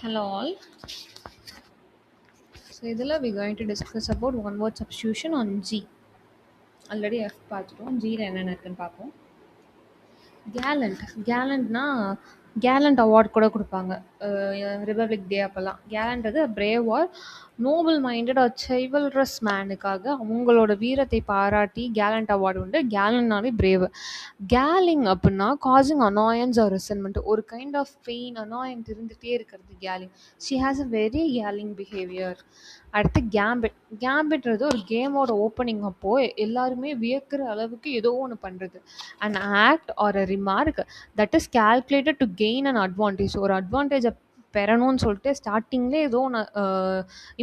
Hello all. So இதில் we going to discuss about one word substitution on G. Already F பார்த்துட்டோம். Gல என்னென்ன இருக்குன்னு பார்ப்போம். கேலண்ட்னா கேலண்ட் அவார்ட் கூட கொடுப்பாங்க. ரிபப்ளிக் டே அப்போல்லாம் கேலண்ட்றது brave or noble minded or chivalrous மேனுக்காக அவங்களோட வீரத்தை பாராட்டி கேலண்ட் அவார்டு உண்டு. கேலண்ட்னாலே பிரேவ். கேலிங் அப்படின்னா காசிங் அனாயன்ஸ் ஆர் ரெசன்மெண்ட், ஒரு கைண்ட் ஆஃப் பெயின் அனாயன்ஸ் இருந்துகிட்டே இருக்கிறது galling. She has a very galling behaviour. அடுத்து கேம்பிட்றது ஒரு கேமோட ஓப்பனிங் அப்போது எல்லாருமே வியக்கிற அளவுக்கு ஏதோ ஒன்று பண்ணுறது. And act or a remark that is calculated to gain an advantage, ஒரு அட்வான்டேஜை பெறணும்னு சொல்லிட்டு ஸ்டார்டிங்லேயே ஏதோ ஒன்று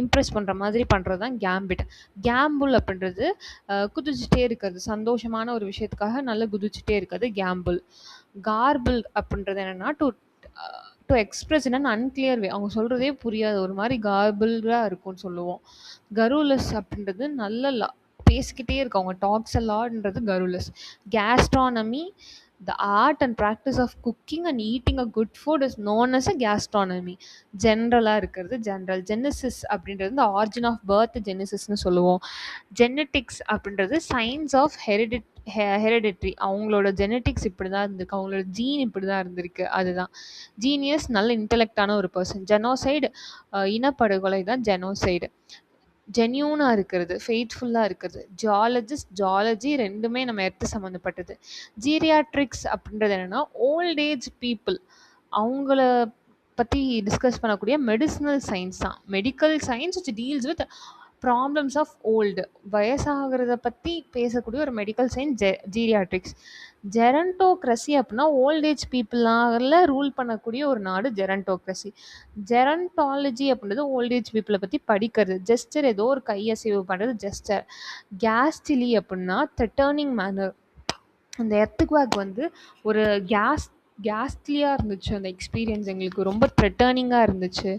இம்ப்ரெஸ் பண்ணுற மாதிரி பண்ணுறது தான் கேம்பிட். கேம்புல் அப்படின்றது குதிச்சுட்டே இருக்கிறது, சந்தோஷமான ஒரு விஷயத்துக்காக நல்லா குதிச்சுட்டே இருக்கிறது கேம்புல். கார்பிள் அப்படின்றது என்னென்னா to express in an unclear way, அவங்க சொல்கிறதே புரியாது, ஒரு மாதிரி கார்பிளாக இருக்கும்னு சொல்லுவோம். கருலஸ் அப்படின்றது நல்ல பேசிக்கிட்டே இருக்கு, அவங்க டாக்ஸ் லாட்ன்றது garrulous. Gastronomy, the art and practice of cooking and eating a good food is known as a gastronomy. ஜென்ரலாக இருக்கிறது ஜென்ரல். ஜெனசிஸ் அப்படின்றது இந்த ஆரிஜின் ஆஃப் பர்த் ஜெனசிஸ்னு சொல்லுவோம். ஜெனட்டிக்ஸ் அப்படின்றது சயின்ஸ் ஆஃப் ஹெரிடிட்ரி, அவங்களோட ஜெனட்டிக்ஸ் இப்படி தான் இருந்திருக்கு, அவங்களோட ஜீன் இப்படி தான் இருந்திருக்கு, அதுதான். ஜீனியஸ் நல்ல இன்டெலெக்டான ஒரு பர்சன். ஜெனோசைடு இனப்படுகொலை தான் ஜெனோசைடு. ஜென்யூனாக இருக்கிறது, ஃபெய்த்ஃபுல்லாக இருக்கிறது. ஜாலஜி ரெண்டுமே நம்ம எர்த்து சம்மந்தப்பட்டது. ஜீரியாட்ரிக்ஸ் அப்படின்றது என்னென்னா ஓல்ட் ஏஜ் பீப்புள், அவங்கள பற்றி டிஸ்கஸ் பண்ணக்கூடிய மெடிசினல் சயின்ஸ் தான். Medical science which deals with problems of old, வயசாகிறத பற்றி பேசக்கூடிய ஒரு மெடிக்கல் சயின்ஸ் ஜீரியாட்ரிக்ஸ். ஜெரண்டோக்ரஸி அப்படின்னா ஓல்ட் ஏஜ் பீப்புளால் ரூல் பண்ணக்கூடிய ஒரு நாடு ஜெரண்டோக்ரஸி. ஜெரண்டாலஜி அப்படின்றது ஓல்ட் ஏஜ் பீப்புளை பற்றி படிக்கிறது. ஜெஸ்டர், ஏதோ ஒரு கையசைவு பண்ணுறது ஜெஸ்டர். கேஸ்டிலி அப்படின்னா த்ரெட்டர்னிங் மேனர், அந்த எர்த்துக்வாக் வந்து ஒரு கேஸ்ட்லியாக இருந்துச்சு, அந்த எக்ஸ்பீரியன்ஸ் எங்களுக்கு ரொம்ப த்ரெட்டர்னிங்காக இருந்துச்சு.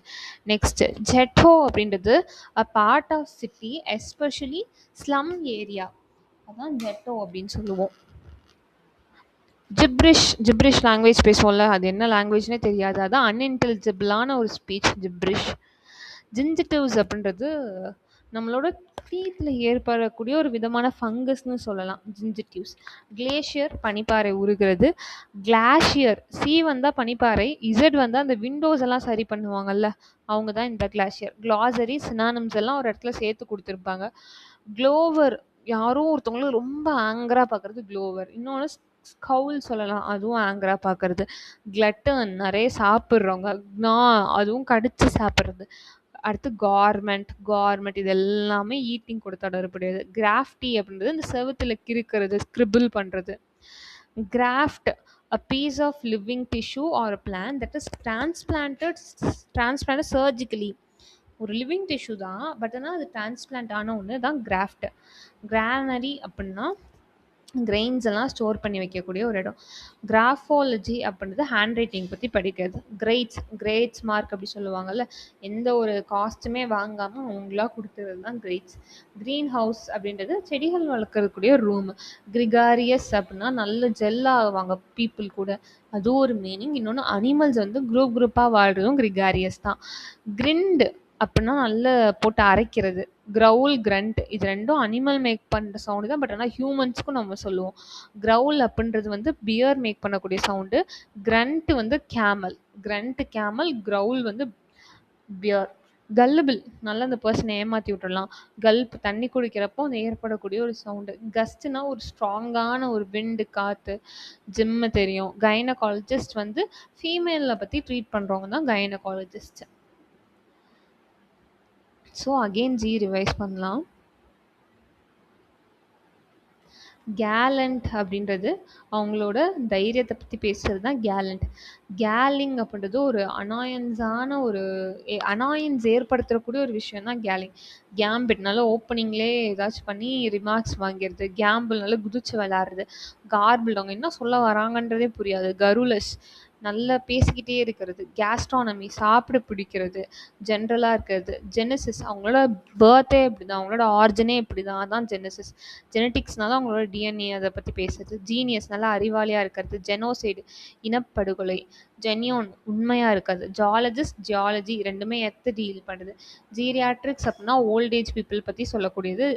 நெக்ஸ்ட்டு ஜெட்டோ அப்படின்றது a part of city especially slum area, அதான் ஜெட்டோ அப்படின்னு சொல்லுவோம். ஜிப்ரிஷ் லாங்குவேஜ் பேசுவோம்ல, அது என்ன லாங்குவேஜ்னே தெரியாது, அதான் அன்இன்டெலிஜிபிளான ஒரு ஸ்பீச் ஜிப்ரிஷ். ஜிஞ்சிட்டிவ்ஸ் அப்படின்றது நம்மளோட டீத்தில் ஏற்படக்கூடிய ஒரு விதமான ஃபங்கஸ்னு சொல்லலாம், ஜிஞ்சிட்டிவ்ஸ். கிளேஷியர் பனிப்பாறை உருகிறது. கிளாஷியர் சி வந்தால் பனிப்பாறை, இசட் வந்தால் அந்த விண்டோஸ் எல்லாம் சரி பண்ணுவாங்கல்ல, அவங்க தான் இந்த கிளாஷியர். க்ளாசரி சினானிம்ஸ் எல்லாம் ஒரு இடத்துல சேர்த்து கொடுத்துருப்பாங்க. க்ளோவர் யாரும் ஒருத்தவங்களும் ரொம்ப ஆங்கராக பார்க்குறது க்ளோவர். இன்னொன்று ஸ்கவுல் சொல்லலாம், அதுவும் ஆங்கராக பார்க்குறது. கிளட்டன் நிறைய சாப்பிட்றவங்க, அதுவும் கடிச்சு சாப்பிட்றது. அடுத்து கார்மெண்ட் இது எல்லாமே ஈட்டிங் கூட தொடர்புடையது. கிராஃப்டி அப்படின்றது இந்த செவுத்தில் கிறுக்கிறது, ஸ்கிரிபிள் பண்ணுறது. Craft a piece of living tissue or a plant that is transplanted surgically, ஒரு லிவிங் டிஷ்யூ தான், பட் ஆனால் அது டிரான்ஸ்பிளான்ட் ஆன ஒன்று தான் கிராஃப்ட். கிரானரி அப்படின்னா கிரெயின்ஸ் எல்லாம் ஸ்டோர் பண்ணி வைக்கக்கூடிய ஒரு இடம். கிராஃபாலஜி அப்படின்றது ஹேண்ட் ரைட்டிங் பற்றி படிக்கிறது. கிரேட்ஸ் மார்க் அப்படி சொல்லுவாங்கள்ல, எந்த ஒரு காஸ்ட்டுமே வாங்காமல் அவங்களா கொடுத்துறது தான் கிரேட்ஸ். க்ரீன் ஹவுஸ் அப்படின்றது செடிகள் வளர்க்கறதுக்கூடிய ரூம். கிரிகாரியஸ் அப்படின்னா நல்ல ஜெல்லாகுவாங்க பீப்புள் கூட, அதுவும் ஒரு மீனிங். இன்னொன்று அனிமல்ஸ் வந்து குரூப்பாக வாழ்கிறதும் கிரிகாரியஸ் தான். கிரிண்டு அப்படின்னா நல்ல போட்டு அரைக்கிறது. க்ரவுல், கிரண்ட் இது ரெண்டும் அனிமல் மேக் பண்ணுற சவுண்டு தான், பட் ஆனால் ஹியூமன்ஸ்க்கும் நம்ம சொல்லுவோம். க்ரவுல் அப்படின்றது வந்து பியர் மேக் பண்ணக்கூடிய சவுண்டு. கிரண்ட் வந்து கேமல், க்ரவுல் வந்து பியர். கல்லுபிள் நல்லா அந்த பர்சனை ஏமாற்றி விட்டுடலாம். கல்ப் தண்ணி குடிக்கிறப்போ அந்த ஏற்படக்கூடிய ஒரு சவுண்டு. கஸ்ட்னா ஒரு ஸ்ட்ராங்கான ஒரு விண்டு, காற்று. ஜிம்மு தெரியும். கைனகாலஜிஸ்ட் வந்து ஃபீமேலை பற்றி ட்ரீட் பண்ணுறவங்க தான் gynaecologist. So again G revise பண்ணலாம். கேலண்ட் அப்படின்றது அவங்களோட தைரியத்தை பற்றி பேசுகிறது தான் கேலண்ட். கேலிங் அப்படின்றது ஒரு அனாயன்ஸ் ஏற்படுத்தக்கூடிய ஒரு விஷயம் தான் கேலிங். கேம்பிட் நல்லா ஓப்பனிங்லேயே ஏதாச்சும் பண்ணி ரிமார்க்ஸ் வாங்கிறது. கேம்பிள் நல்லா குதிச்சு விளாட்றது. கார்பிள் அவங்க என்ன சொல்ல வராங்கன்றதே புரியாது. கருலஸ் நல்லா பேசிக்கிட்டே இருக்கிறது. கேஸ்ட்ரானமி சாப்பிட பிடிக்கிறது. ஜென்ரலாக இருக்கிறது. ஜெனசிஸ் அவங்களோட பர்த்தே இப்படி தான், அவங்களோட ஆரிஜினே இப்படி தான், அதான் ஜெனசிஸ். ஜெனட்டிக்ஸ்னால அவங்களோட டிஎன்ஏ அதை பற்றி பேசுறது. ஜீனியஸ் நல்லா அறிவாளியாக இருக்கிறது. ஜெனோசைடு இனப்படுகொலை. ஜெனியோன் உண்மையாக இருக்காது. ஜாலஜிஸ்ட் ஜியாலஜி ரெண்டுமே டீல் பண்ணுறது. ஜீரியாட்ரிக்ஸ் அப்படின்னா ஓல்டேஜ் பீப்புள் பற்றி சொல்லக்கூடியது.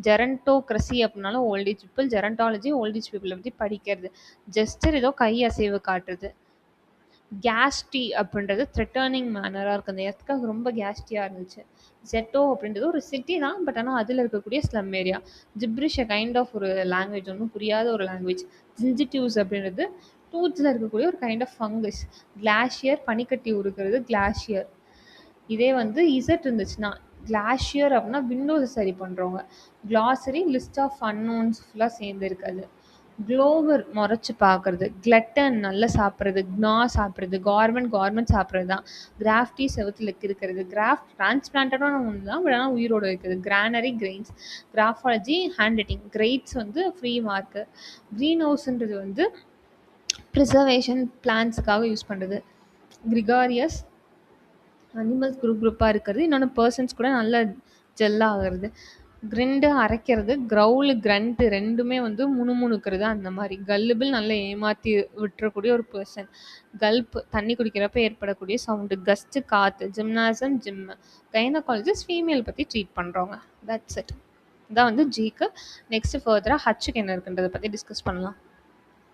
ஜெரண்டோக்ரஸி அப்படின்னாலும் ஓல்டேஜ் பீப்புள். ஜெரண்டாலஜி ஓல்டேஜ் பீப்புளை பற்றி படிக்கிறது. ஜெஸ்டர் ஏதோ கை அசைவு காட்டுறது. கேஸ்டி அப்படின்றது த்ரெட்டர்னிங் மேனராக இருக்குது. அந்த எர்த்காக ரொம்ப கேஸ்டியாக இருந்துச்சு. ஜெட்டோ அப்படின்றது ஒரு சிட்டி தான், பட் ஆனால் அதில் இருக்கக்கூடிய slum area. Gibberish kind of ஒரு லாங்குவேஜ், ஒன்றும் புரியாத ஒரு லாங்குவேஜ். ஜிஞ்சிட்டிவ்ஸ் அப்படின்றது டூத்ஸில் இருக்கக்கூடிய ஒரு கைண்ட் ஆஃப் ஃபங்கஸ். கிளாஷியர் பனிக்கட்டி உருக்கிறது கிளாஷியர். இதே வந்து இசட் இருந்துச்சுன்னா கிளாஷியர் அப்படின்னா விண்டோஸை சரி பண்ணுறவங்க. கிளாசரி லிஸ்ட் ஆஃப் அன்னோன்ஸ் ஃபுல்லாக சேர்ந்து இருக்காது. க்ளோவர் முறைச்சி பார்க்குறது. கிளட்டன் நல்லா சாப்பிட்றது. க்னா சாப்பிட்றது. கார்மெண்ட் சாப்பிட்றது தான். கிராஃப்டி செவத்தில் இருக்கிறது. கிராஃப்ட் டிரான்ஸ்பிளான்டான ஒன்று தான், பட் ஆனால் உயிரோடு இருக்குது. Granary grains. Graphology handwriting. Gratis வந்து ஃப்ரீ மார்க்கு. க்ரீன் ஹவுஸ்ன்றது வந்து ப்ரிசர்வேஷன் பிளான்ஸுக்காக யூஸ் பண்ணுறது. கிரிகாரியஸ் அனிமல்ஸ் குரூப்பாக இருக்கிறது. இன்னொன்று பர்சன்ஸ் கூட நல்ல ஜெல்லாகிறது. கிரிண்டு அரைக்கிறது. க்ரௌலு கிரண்ட் ரெண்டுமே வந்து முணுமுணுக்கிறது. அந்த மாதிரி கல்லுபிள் நல்லா ஏமாற்றி விட்டுறக்கூடிய ஒரு பர்சன். கல்ப் தண்ணி குடிக்கிறப்ப ஏற்படக்கூடிய சவுண்டு. கஸ்ட்டு காற்று. ஜிம்னாசம் ஜிம்மு. கைனகாலஜிஸ்ட் ஃபீமேல் பற்றி ட்ரீட் பண்ணுறவங்க. That's it. இதான் வந்து ஜிக்கு. நெக்ஸ்ட்டு ஃபர்தராக ஹச்சுக்கு என்ன இருக்குன்றதை பற்றி டிஸ்கஸ் பண்ணலாம்.